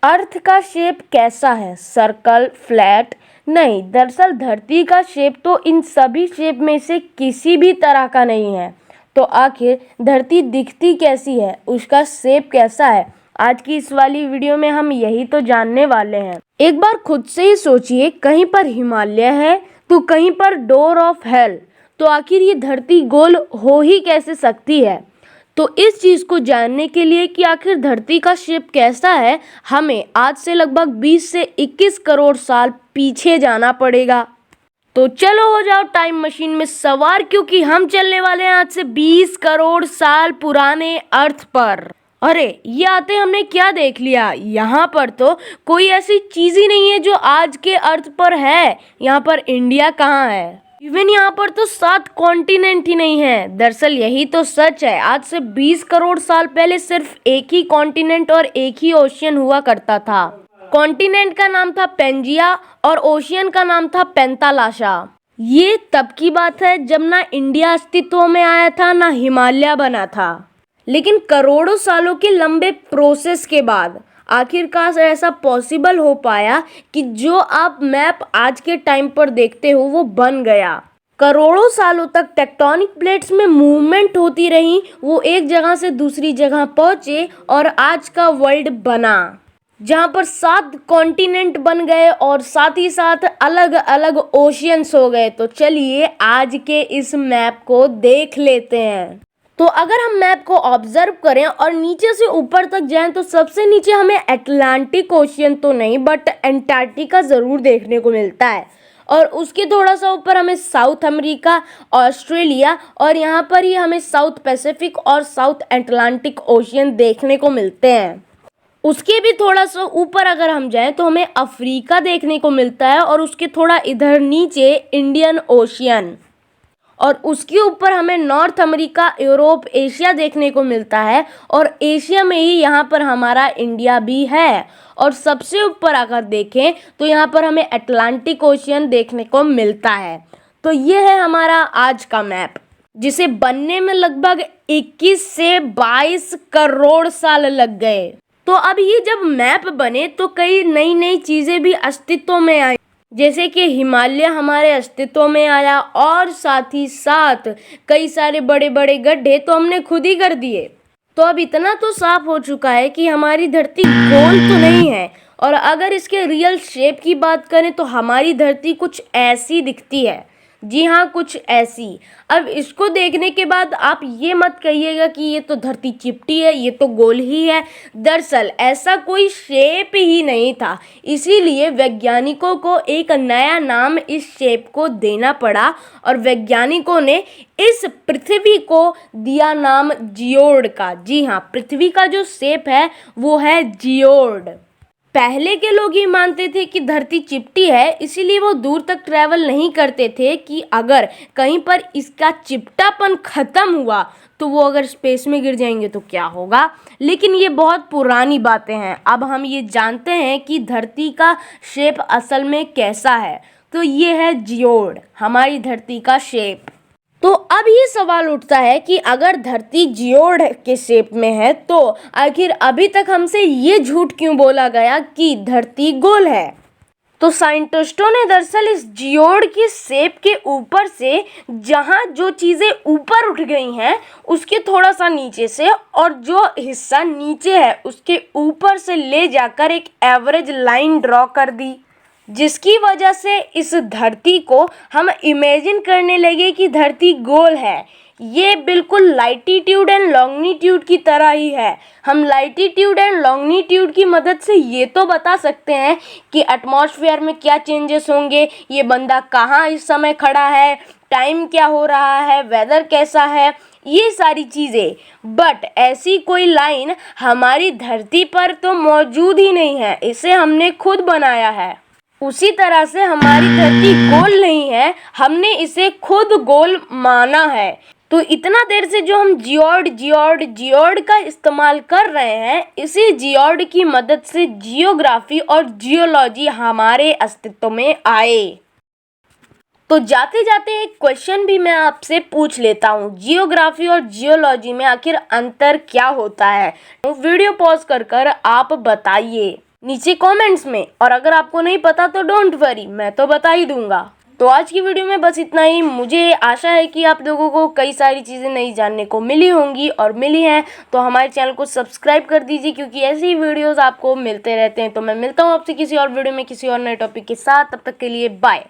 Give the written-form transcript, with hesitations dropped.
अर्थ का शेप कैसा है? Circle, flat? नहीं, दरअसल धरती का शेप तो इन सभी शेप में से किसी भी तरह का नहीं है। तो आखिर धरती दिखती कैसी है, उसका शेप कैसा है? आज की इस वाली वीडियो में हम यही तो जानने वाले हैं। एक बार खुद से ही सोचिए, कहीं पर हिमालय है तो कहीं पर डोर ऑफ हेल। तो आखिर ये धरती गोल हो ही कैसे सकती है? तो इस चीज़ को जानने के लिए कि आखिर धरती का शेप कैसा है, हमें आज से लगभग 20 से 21 करोड़ साल पीछे जाना पड़ेगा। तो चलो हो जाओ टाइम मशीन में सवार, क्योंकि हम चलने वाले हैं आज से 20 करोड़ साल पुराने अर्थ पर। अरे ये आते हमने क्या देख लिया, यहाँ पर तो कोई ऐसी चीज ही नहीं है जो आज के अर्थ पर है। यहाँ पर इंडिया कहाँ है? इवन यहाँ पर तो 7 कॉन्टिनेंट ही नहीं है। दरअसल यही तो सच है, आज से 20 करोड़ साल पहले सिर्फ एक ही कॉन्टिनेंट और एक ही ओशियन हुआ करता था। कॉन्टिनेंट का नाम था पेंजिया और ओशियन का नाम था पेंतालाशा। ये तब की बात है जब ना इंडिया अस्तित्व में आया था ना हिमालय बना था। लेकिन करोड़ों सालों के लंबे प्रोसेस के बाद आखिरकार ऐसा पॉसिबल हो पाया कि जो आप मैप आज के टाइम पर देखते हो वो बन गया। करोड़ों सालों तक टेक्टोनिक प्लेट्स में मूवमेंट होती रही, वो एक जगह से दूसरी जगह पहुंचे और आज का वर्ल्ड बना, जहाँ पर 7 कॉन्टिनेंट बन गए और साथ ही साथ अलग अलग ओशियंस हो गए। तो चलिए आज के इस मैप को देख लेते हैं। तो अगर हम मैप को ऑब्जर्व करें और नीचे से ऊपर तक जाएं तो सबसे नीचे हमें अटलांटिक ओशियन तो नहीं बट अंटार्कटिका ज़रूर देखने को मिलता है, और उसके थोड़ा सा ऊपर हमें साउथ अमेरिका, ऑस्ट्रेलिया और यहाँ पर ही हमें साउथ पैसिफिक और साउथ अटलांटिक ओशियन देखने को मिलते हैं। उसके भी थोड़ा सा ऊपर अगर हम जाएं तो हमें अफ्रीका देखने को मिलता है, और उसके थोड़ा इधर नीचे इंडियन ओशियन, और उसके ऊपर हमें नॉर्थ अमेरिका, यूरोप, एशिया देखने को मिलता है, और एशिया में ही यहाँ पर हमारा इंडिया भी है। और सबसे ऊपर अगर देखें तो यहाँ पर हमें अटलांटिक ओशियन देखने को मिलता है। तो ये है हमारा आज का मैप, जिसे बनने में लगभग 21 से 22 करोड़ साल लग गए। तो अब ये जब मैप बने तो कई नई नई चीज़ें भी अस्तित्व में आई, जैसे कि हिमालय हमारे अस्तित्व में आया, और साथ ही साथ कई सारे बड़े बड़े गड्ढे तो हमने खुद ही कर दिए। तो अब इतना तो साफ हो चुका है कि हमारी धरती गोल तो नहीं है, और अगर इसके रियल शेप की बात करें तो हमारी धरती कुछ ऐसी दिखती है। जी हाँ, कुछ ऐसी। अब इसको देखने के बाद आप ये मत कहिएगा कि ये तो धरती चिपटी है, ये तो गोल ही है। दरअसल ऐसा कोई शेप ही नहीं था, इसीलिए वैज्ञानिकों को एक नया नाम इस शेप को देना पड़ा, और वैज्ञानिकों ने इस पृथ्वी को दिया नाम जियोड का। जी हाँ, पृथ्वी का जो शेप है वो है जियोड। पहले के लोग ये मानते थे कि धरती चिपटी है, इसीलिए वो दूर तक ट्रैवल नहीं करते थे कि अगर कहीं पर इसका चिपटापन खत्म हुआ तो वो अगर स्पेस में गिर जाएंगे तो क्या होगा। लेकिन ये बहुत पुरानी बातें हैं। अब हम ये जानते हैं कि धरती का शेप असल में कैसा है। तो ये है जियोड, हमारी धरती का शेप। तो अब ये सवाल उठता है कि अगर धरती जियोड के शेप में है तो आखिर अभी तक हमसे ये झूठ क्यों बोला गया कि धरती गोल है। तो साइंटिस्टों ने दरअसल इस जियोड के शेप के ऊपर से जहाँ जो चीज़ें ऊपर उठ गई हैं उसके थोड़ा सा नीचे से, और जो हिस्सा नीचे है उसके ऊपर से ले जाकर एक एवरेज लाइन ड्रॉ कर दी, जिसकी वजह से इस धरती को हम इमेजिन करने लगे कि धरती गोल है। ये बिल्कुल लाइटीट्यूड एंड लॉन्गिट्यूड की तरह ही है। हम लाइटीट्यूड एंड लॉन्गिट्यूड की मदद से ये तो बता सकते हैं कि एटमॉस्फेयर में क्या चेंजेस होंगे, ये बंदा कहाँ इस समय खड़ा है, टाइम क्या हो रहा है, वेदर कैसा है, ये सारी चीज़ें। बट ऐसी कोई लाइन हमारी धरती पर तो मौजूद ही नहीं है, इसे हमने खुद बनाया है। उसी तरह से हमारी धरती गोल नहीं है, हमने इसे खुद गोल माना है। तो इतना देर से जो हम जियोड का इस्तेमाल कर रहे हैं, इसी जियोड की मदद से जियोग्राफी और जियोलॉजी हमारे अस्तित्व में आए। तो जाते जाते एक क्वेश्चन भी मैं आपसे पूछ लेता हूँ, जियोग्राफी और जियोलॉजी में आखिर अंतर क्या होता है? वीडियो पॉज कर आप बताइए। नीचे कमेंट्स में, और अगर आपको नहीं पता तो डोंट वरी, मैं तो बता ही दूंगा। तो आज की वीडियो में बस इतना ही। मुझे आशा है कि आप लोगों को कई सारी चीज़ें नई जानने को मिली होंगी, और मिली हैं तो हमारे चैनल को सब्सक्राइब कर दीजिए, क्योंकि ऐसी ही वीडियोस आपको मिलते रहते हैं। तो मैं मिलता हूँ आपसे किसी और वीडियो में किसी और नए टॉपिक के साथ। तब तक के लिए बाय।